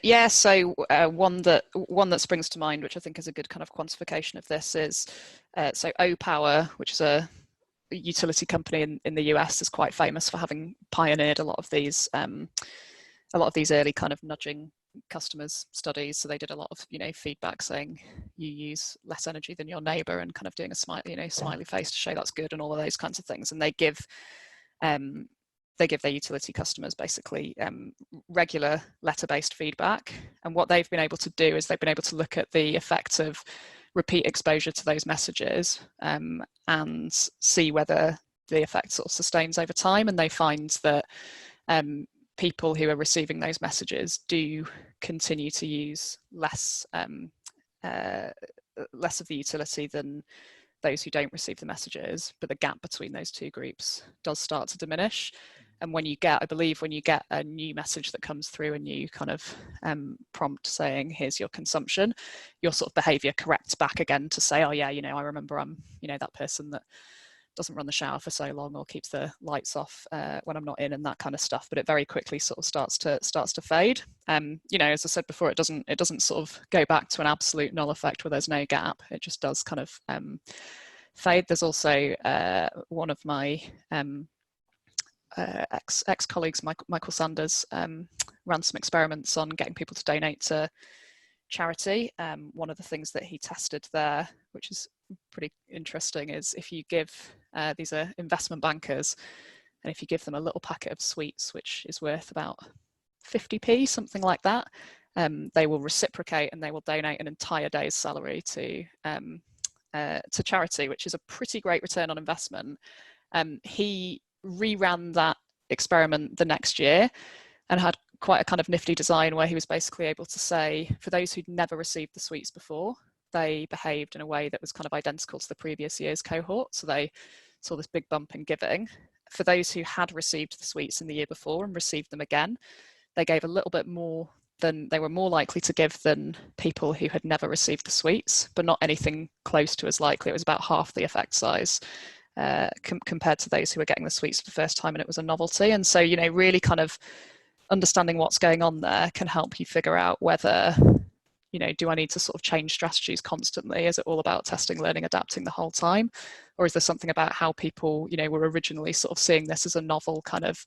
Yeah, so one that springs to mind, which I think is a good kind of quantification of this, is so O-Power, which is a utility company in the US, is quite famous for having pioneered a lot of these early kind of nudging customers studies. So they did a lot of, you know, feedback saying you use less energy than your neighbor, and kind of doing a smiley face to show that's good, and all of those kinds of things. And they give their utility customers basically regular letter-based feedback. And what they've been able to do is they've been able to look at the effect of repeat exposure to those messages and see whether the effect sort of sustains over time. And they find that people who are receiving those messages do continue to use less of the utility than those who don't receive the messages, but the gap between those two groups does start to diminish. And when you get a new message that comes through, a new kind of prompt saying, here's your consumption, your sort of behavior corrects back again to say, oh yeah, you know, I remember I'm, you know, that person that doesn't run the shower for so long or keeps the lights off when I'm not in, and that kind of stuff. But it very quickly sort of starts to fade. You know, as I said before, it doesn't sort of go back to an absolute null effect where there's no gap. It just does kind of fade. There's also one of my ex-colleagues, Michael Sanders, ran some experiments on getting people to donate to charity. One of the things that he tested there, which is pretty interesting, is if you give these are investment bankers, and if you give them a little packet of sweets, which is worth about 50p, something like that, they will reciprocate and they will donate an entire day's salary to charity, which is a pretty great return on investment. He reran that experiment the next year and had quite a kind of nifty design where he was basically able to say, for those who'd never received the sweets before, they behaved in a way that was kind of identical to the previous year's cohort. So they saw this big bump in giving. For those who had received the sweets in the year before and received them again, they gave a little bit more than they were more likely to give than people who had never received the sweets, but not anything close to as likely. It was about half the effect size compared to those who were getting the sweets for the first time, and it was a novelty. And so, you know, really kind of understanding what's going on there can help you figure out whether, you know, do I need to sort of change strategies constantly? Is it all about testing, learning, adapting the whole time? Or is there something about how people, you know, were originally sort of seeing this as a novel kind of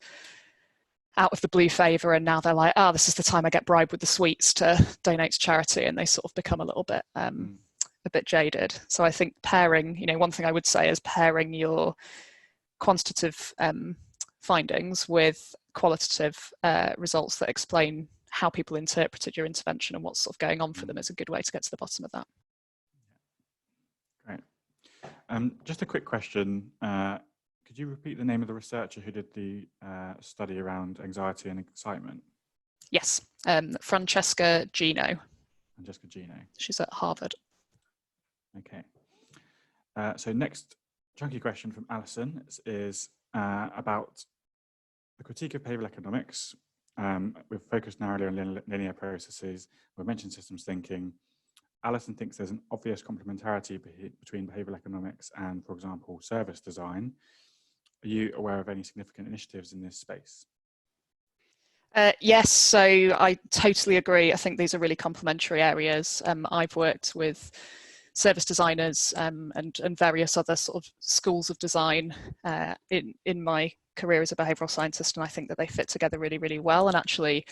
out of the blue favour, and now they're like, oh, this is the time I get bribed with the sweets to donate to charity, and they sort of become a little bit a bit jaded. So I think pairing, you know, one thing I would say is pairing your quantitative findings with qualitative results that explain how people interpreted your intervention and what's sort of going on for them is a good way to get to the bottom of that. Great. Just a quick question. Could you repeat the name of the researcher who did the study around anxiety and excitement? Yes, Francesca Gino. Francesca Gino. She's at Harvard. Okay. So next chunky question from Alison is about the critique of behavioural economics. We've focused narrowly on linear processes. We've mentioned systems thinking. Alison thinks there's an obvious complementarity between behavioural economics and, for example, service design. Are you aware of any significant initiatives in this space? Yes, so I totally agree. I think these are really complementary areas. I've worked with service designers and various other sort of schools of design in my career as a behavioural scientist, and I think that they fit together really, really well. And actually,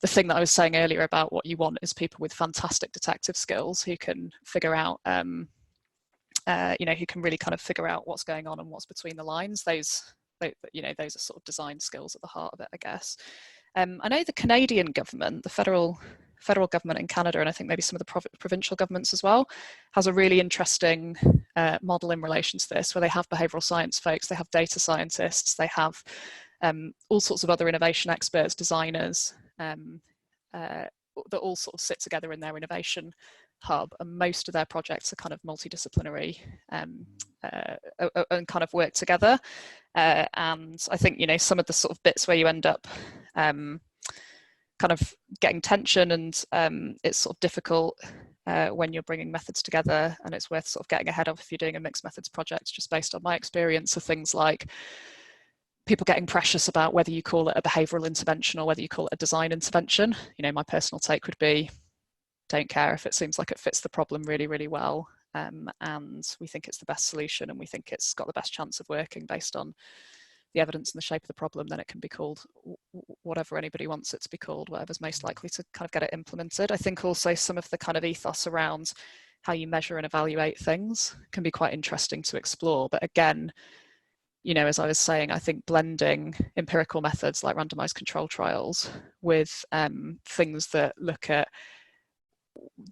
the thing that I was saying earlier about what you want is people with fantastic detective skills who can figure out, you know, who can really kind of figure out what's going on and what's between the lines. You know, those are sort of design skills at the heart of it, I guess. I know the Canadian government, the federal government in Canada, and I think maybe some of the provincial governments as well, has a really interesting model in relation to this, where they have behavioural science folks, they have data scientists, they have all sorts of other innovation experts, designers, that all sort of sit together in their innovation hub, and most of their projects are kind of multidisciplinary and kind of work together. And I think, you know, some of the sort of bits where you end up kind of getting tension and it's sort of difficult when you're bringing methods together, and it's worth sort of getting ahead of if you're doing a mixed methods project, just based on my experience, of things like people getting precious about whether you call it a behavioural intervention or whether you call it a design intervention. You know, my personal take would be, don't care if it seems like it fits the problem really, really well. And we think it's the best solution, and we think it's got the best chance of working based on the evidence and the shape of the problem, then it can be called whatever anybody wants it to be called, whatever's most likely to kind of get it implemented. I think also some of the kind of ethos around how you measure and evaluate things can be quite interesting to explore. But again, you know, as I was saying, I think blending empirical methods like randomized control trials with things that look at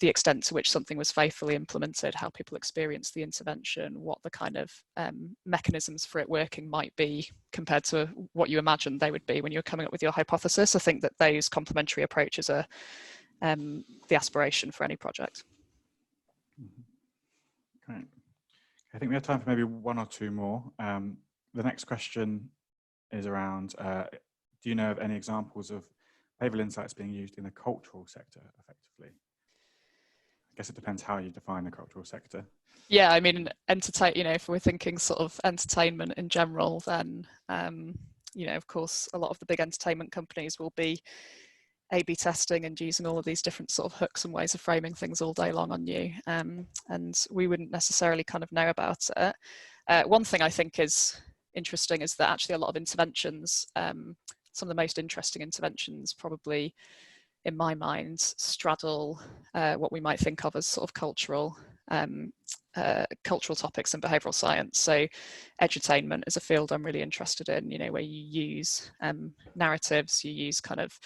the extent to which something was faithfully implemented, how people experience the intervention, what the kind of mechanisms for it working might be compared to what you imagined they would be when you're coming up with your hypothesis. I think that those complementary approaches are the aspiration for any project. Great. I think we have time for maybe one or two more. The next question is around, do you know of any examples of behavioural insights being used in the cultural sector effectively? I guess it depends how you define the cultural sector. Yeah, I mean, you know, if we're thinking sort of entertainment in general, then, you know, of course, a lot of the big entertainment companies will be A/B testing and using all of these different sort of hooks and ways of framing things all day long on you. And we wouldn't necessarily kind of know about it. One thing I think is interesting is that actually a lot of interventions, some of the most interesting interventions probably, in my mind, straddle what we might think of as sort of cultural topics in behavioural science. So edutainment is a field I'm really interested in, you know, where you use narratives, you use kind of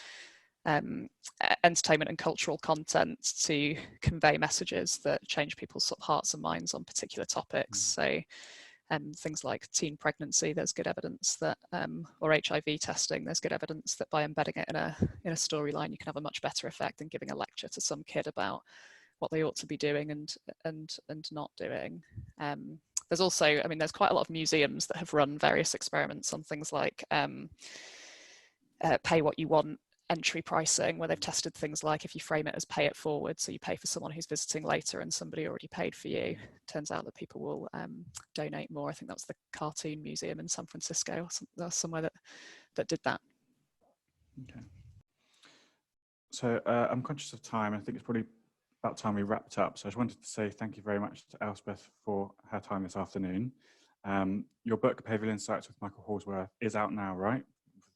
entertainment and cultural content to convey messages that change people's sort of hearts and minds on particular topics. So things like teen pregnancy, there's good evidence that, or HIV testing, there's good evidence that by embedding it in a storyline, you can have a much better effect than giving a lecture to some kid about what they ought to be doing and not doing. There's also, I mean, there's quite a lot of museums that have run various experiments on things like pay what you want entry pricing, where they've tested things like if you frame it as pay it forward, so you pay for someone who's visiting later and somebody already paid for you, turns out that people will donate more. I think that was the Cartoon Museum in San Francisco or somewhere that did that. Okay. So I'm conscious of time. I think it's probably about time we wrapped up. So I just wanted to say thank you very much to Elspeth for her time this afternoon. Your book, Behavioural Insights with Michael Hallsworth, is out now, right?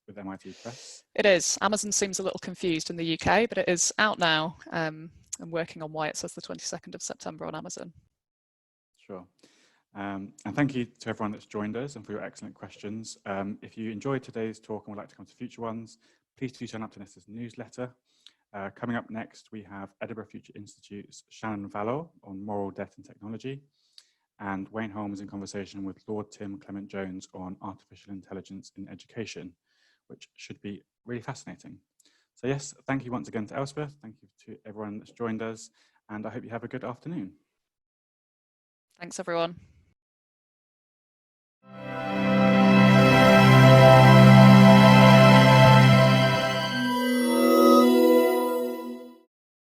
With MIT Press. It is. Amazon seems a little confused in the UK, but it is out now. I'm working on why it says the 22nd of September on Amazon. Sure. And thank you to everyone that's joined us and for your excellent questions. If you enjoyed today's talk and would like to come to future ones, please do sign up to Nesta's newsletter. Coming up next, we have Edinburgh Future Institute's Shannon Vallor on moral debt and technology, and Wayne Holmes in conversation with Lord Tim Clement Jones on artificial intelligence in education, which should be really fascinating. So yes, thank you once again to Elspeth. Thank you to everyone that's joined us, and I hope you have a good afternoon. Thanks, everyone.